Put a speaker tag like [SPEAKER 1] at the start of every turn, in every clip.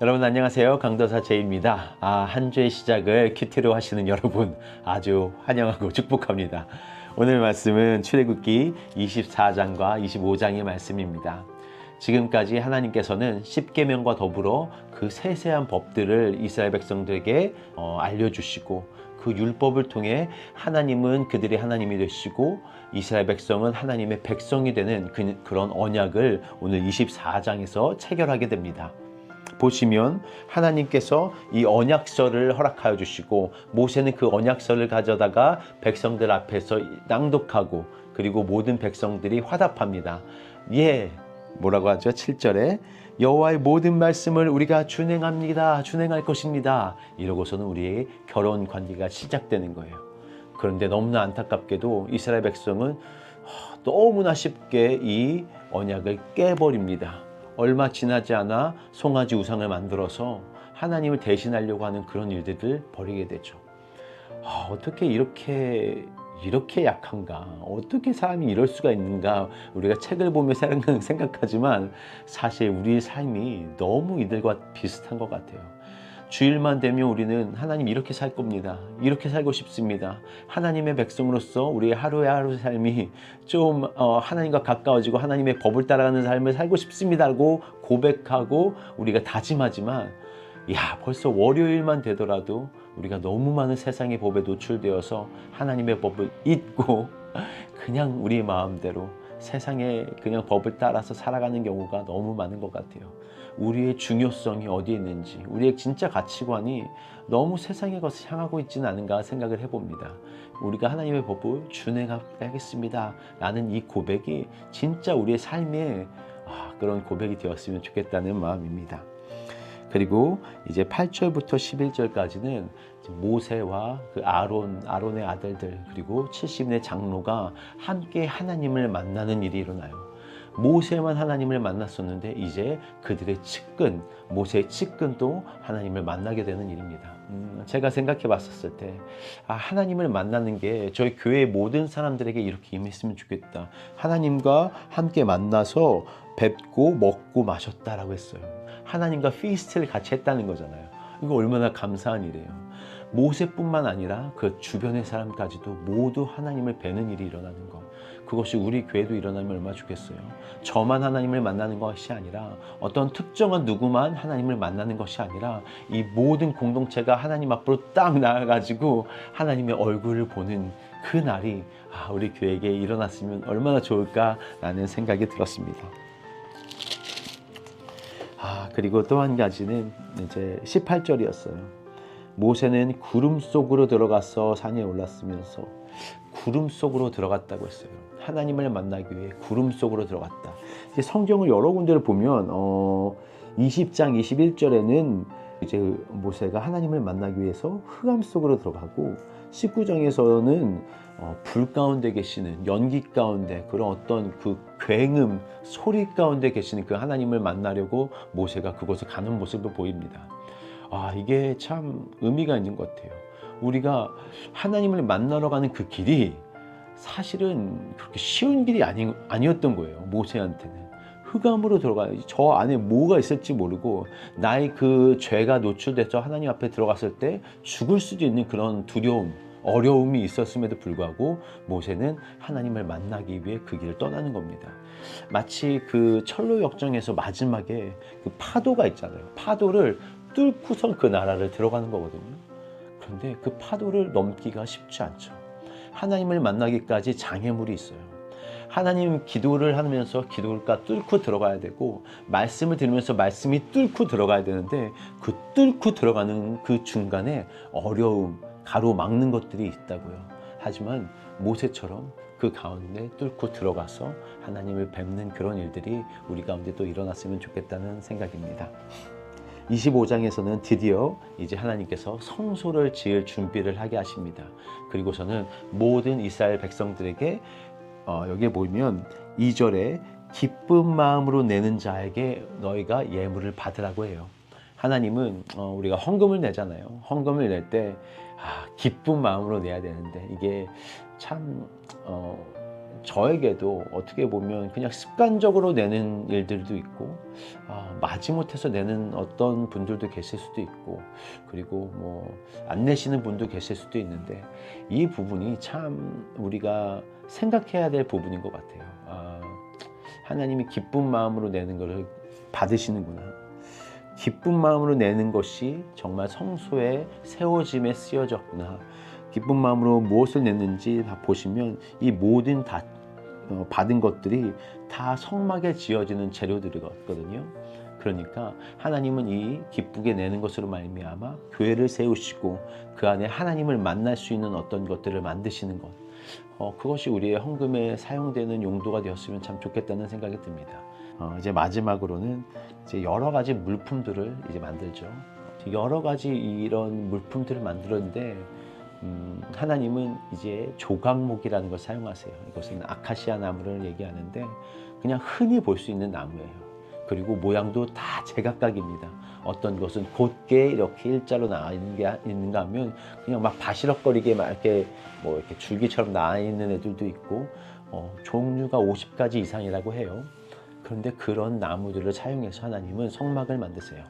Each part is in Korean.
[SPEAKER 1] 여러분 안녕하세요. 강도사 제이입니다. 한 주의 시작을 큐티로 하시는 여러분 아주 환영하고 축복합니다. 오늘 말씀은 출애굽기 24장과 25장의 말씀입니다. 지금까지 하나님께서는 십계명과 더불어 그 세세한 법들을 이스라엘 백성들에게 알려주시고 그 율법을 통해 하나님은 그들의 하나님이 되시고 이스라엘 백성은 하나님의 백성이 되는 그런 언약을 오늘 24장에서 체결하게 됩니다. 보시면 하나님께서 이 언약서를 허락하여 주시고 모세는 그 언약서를 가져다가 백성들 앞에서 낭독하고 그리고 모든 백성들이 화답합니다. 뭐라고 하죠? 7절에 여호와의 모든 말씀을 우리가 준행할 것입니다. 이러고서는 우리의 결혼 관계가 시작되는 거예요. 그런데 너무나 안타깝게도 이스라엘 백성은 너무나 쉽게 이 언약을 깨버립니다. 얼마 지나지 않아 송아지 우상을 만들어서 하나님을 대신하려고 하는 그런 일들을 벌이게 되죠. 어떻게 이렇게 약한가? 어떻게 사람이 이럴 수가 있는가? 우리가 책을 보며 생각하지만 사실 우리의 삶이 너무 이들과 비슷한 것 같아요. 주일만 되면 우리는 하나님 이렇게 살 겁니다. 이렇게 살고 싶습니다. 하나님의 백성으로서 우리의 하루의 삶이 좀 하나님과 가까워지고 하나님의 법을 따라가는 삶을 살고 싶습니다라고 고백하고 우리가 다짐하지만 벌써 월요일만 되더라도 우리가 너무 많은 세상의 법에 노출되어서 하나님의 법을 잊고 그냥 우리 마음대로 세상의 그냥 법을 따라서 살아가는 경우가 너무 많은 것 같아요. 우리의 중요성이 어디에 있는지, 우리의 진짜 가치관이 너무 세상의 것을 향하고 있지는 않은가 생각을 해봅니다. 우리가 하나님의 법을 준행하겠습니다 라는 이 고백이 진짜 우리의 삶에 그런 고백이 되었으면 좋겠다는 마음입니다. 그리고 이제 8절부터 11절까지는 모세와 그 아론의 아들들 그리고 70의 장로가 함께 하나님을 만나는 일이 일어나요. 모세만 하나님을 만났었는데 이제 그들의 측근, 모세의 측근도 하나님을 만나게 되는 일입니다. 제가 생각해 봤었을 때 하나님을 만나는 게 저희 교회의 모든 사람들에게 이렇게 임했으면 좋겠다. 하나님과 함께 만나서 뵙고 먹고 마셨다라고 했어요. 하나님과 피스트를 같이 했다는 거잖아요. 이거 얼마나 감사한 일이에요. 모세뿐만 아니라 그 주변의 사람까지도 모두 하나님을 뵈는 일이 일어나는 것. 그것이 우리 교회도 일어나면 얼마나 좋겠어요. 저만 하나님을 만나는 것이 아니라 어떤 특정한 누구만 하나님을 만나는 것이 아니라 이 모든 공동체가 하나님 앞으로 딱 나아가지고 하나님의 얼굴을 보는 그 날이 우리 교회에게 일어났으면 얼마나 좋을까라는 생각이 들었습니다. 그리고 또 한 가지는 이제 18절이었어요. 모세는 구름 속으로 들어가서 산에 올랐으면서 구름 속으로 들어갔다고 했어요. 하나님을 만나기 위해 구름 속으로 들어갔다. 이제 성경을 여러 군데를 보면 20장 21절에는 이제 모세가 하나님을 만나기 위해서 흑암 속으로 들어가고 19장에서는 불 가운데 계시는 연기 가운데 그런 어떤 그 굉음 소리 가운데 계시는 그 하나님을 만나려고 모세가 그곳에 가는 모습을 보입니다. 이게 참 의미가 있는 것 같아요. 우리가 하나님을 만나러 가는 그 길이 사실은 그렇게 쉬운 길이 아니었던 거예요. 모세한테는 흑암으로 들어가요. 저 안에 뭐가 있을지 모르고 나의 그 죄가 노출돼서 하나님 앞에 들어갔을 때 죽을 수도 있는 그런 두려움, 어려움이 있었음에도 불구하고 모세는 하나님을 만나기 위해 그 길을 떠나는 겁니다. 마치 그 철로 역정에서 마지막에 그 파도가 있잖아요. 파도를 뚫고선 그 나라를 들어가는 거거든요. 그런데 그 파도를 넘기가 쉽지 않죠. 하나님을 만나기까지 장애물이 있어요. 하나님 기도를 하면서 기도가 뚫고 들어가야 되고 말씀을 들으면서 말씀이 뚫고 들어가야 되는데 그 뚫고 들어가는 그 중간에 어려움, 가로막는 것들이 있다고요. 하지만 모세처럼 그 가운데 뚫고 들어가서 하나님을 뵙는 그런 일들이 우리 가운데 또 일어났으면 좋겠다는 생각입니다. 25장에서는 드디어 이제 하나님께서 성소를 지을 준비를 하게 하십니다. 그리고서는 모든 이스라엘 백성들에게 여기에 보면 2절에 기쁜 마음으로 내는 자에게 너희가 예물을 받으라고 해요. 하나님은 우리가 헌금을 내잖아요. 헌금을 낼 때 기쁜 마음으로 내야 되는데 이게 참 저에게도 어떻게 보면 그냥 습관적으로 내는 일들도 있고, 마지못해서 내는 어떤 분들도 계실 수도 있고, 그리고 뭐 안 내시는 분도 계실 수도 있는데, 이 부분이 참 우리가 생각해야 될 부분인 것 같아요. 하나님이 기쁜 마음으로 내는 것을 받으시는구나. 기쁜 마음으로 내는 것이 정말 성소의 세워짐에 쓰여졌구나. 기쁜 마음으로 무엇을 냈는지 다 보시면 이 모든 다 받은 것들이 다 성막에 지어지는 재료들이거든요. 그러니까 하나님은 이 기쁘게 내는 것으로 말미암아 교회를 세우시고 그 안에 하나님을 만날 수 있는 어떤 것들을 만드시는 것, 그것이 우리의 헌금에 사용되는 용도가 되었으면 참 좋겠다는 생각이 듭니다. 이제 마지막으로는 이제 여러 가지 물품들을 이제 만들죠. 여러 가지 이런 물품들을 만들었는데 하나님은 이제 조각목이라는 걸 사용하세요. 이것은 아카시아 나무를 얘기하는데 그냥 흔히 볼 수 있는 나무예요. 그리고 모양도 다 제각각입니다. 어떤 것은 곧게 이렇게 일자로 나와 있는 게 있는가 하면 그냥 막 바시럭거리게 막 이렇게 뭐 이렇게 줄기처럼 나와 있는 애들도 있고, 종류가 50가지 이상이라고 해요. 그런데 그런 나무들을 사용해서 하나님은 성막을 만드세요.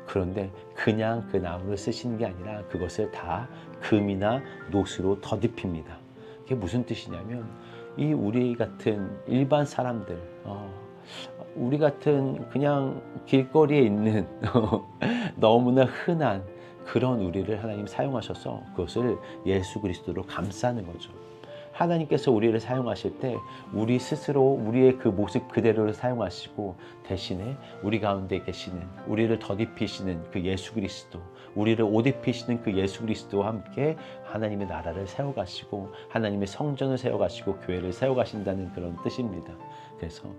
[SPEAKER 1] 그런데 그냥 그 나무를 쓰시는 게 아니라 그것을 다 금이나 노스로 더딥힙니다. 그게 무슨 뜻이냐면 이 우리 같은 일반 사람들, 우리 같은 그냥 길거리에 있는 너무나 흔한 그런 우리를 하나님 사용하셔서 그것을 예수 그리스도로 감싸는 거죠. 하나님께서 우리를 사용하실 때 우리 스스로 우리의 그 모습 그대로를 사용하시고 대신에 우리 가운데 계시는, 우리를 덧입히시는 그 예수 그리스도, 우리를 옷 입히시는 그 예수 그리스도와 함께 하나님의 나라를 세워가시고 하나님의 성전을 세워가시고 교회를 세워가신다는 그런 뜻입니다. 그래서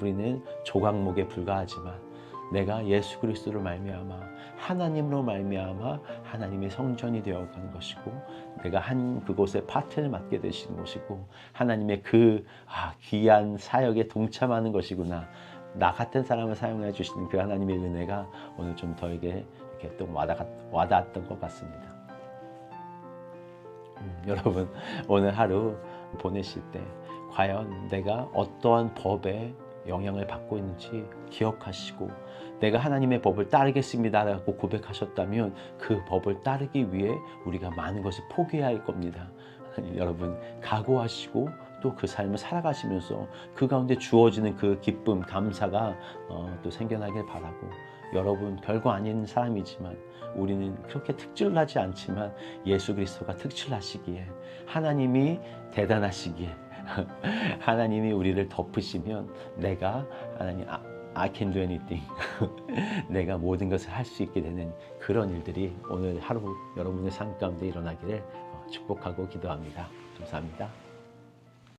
[SPEAKER 1] 우리는 조각목에 불과하지만 내가 예수 그리스도로 말미암아 하나님으로 말미암아 하나님의 성전이 되어가는 것이고, 내가 한 그곳에 파트를 맡게 되시는 것이고, 하나님의 그 귀한 사역에 동참하는 것이구나. 나 같은 사람을 사용해 주시는 그 하나님의 은혜가 오늘 좀 더에게 이렇게 또 와닿았던 것 같습니다. 여러분, 오늘 하루 보내실 때 과연 내가 어떠한 법에 영향을 받고 있는지 기억하시고, 내가 하나님의 법을 따르겠습니다라고 고백하셨다면 그 법을 따르기 위해 우리가 많은 것을 포기해야 할 겁니다. 여러분, 각오하시고 또 그 삶을 살아가시면서 그 가운데 주어지는 그 기쁨, 감사가 또 생겨나길 바라고, 여러분 별거 아닌 사람이지만 우리는 그렇게 특출나지 않지만 예수 그리스도가 특출나시기에, 하나님이 대단하시기에 하나님이 우리를 덮으시면 내가 하나님 I can do anything 내가 모든 것을 할 수 있게 되는 그런 일들이 오늘 하루 여러분의 삶 가운데 일어나기를 축복하고 기도합니다. 감사합니다.